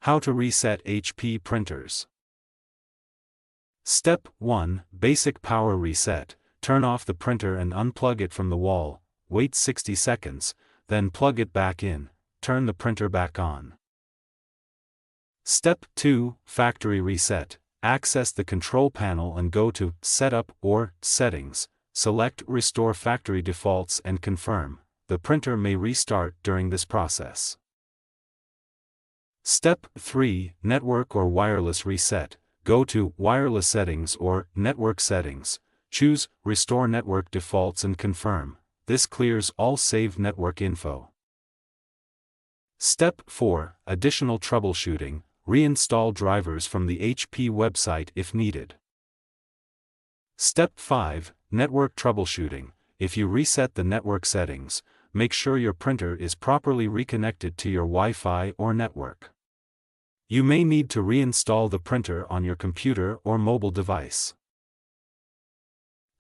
How to reset HP printers. Step 1. Basic power reset. Turn off the printer and unplug it from the wall, wait 60 seconds, then plug it back in, turn the printer back on. Step 2. Factory reset. Access the control panel and go to Setup or Settings, select Restore Factory Defaults and confirm. The printer may restart during this process. Step 3. Network or wireless reset. Go to Wireless Settings or Network Settings, choose Restore Network Defaults and confirm. This clears all saved network info. Step 4. Additional troubleshooting. Reinstall drivers from the HP website if needed. Step 5. Network troubleshooting. If you reset the network settings, make sure your printer is properly reconnected to your Wi-Fi or network. You may need to reinstall the printer on your computer or mobile device.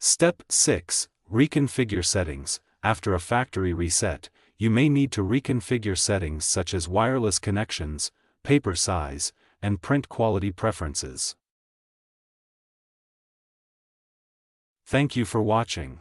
Step 6. Reconfigure settings. After a factory reset, you may need to reconfigure settings such as wireless connections, paper size, and print quality preferences. Thank you for watching.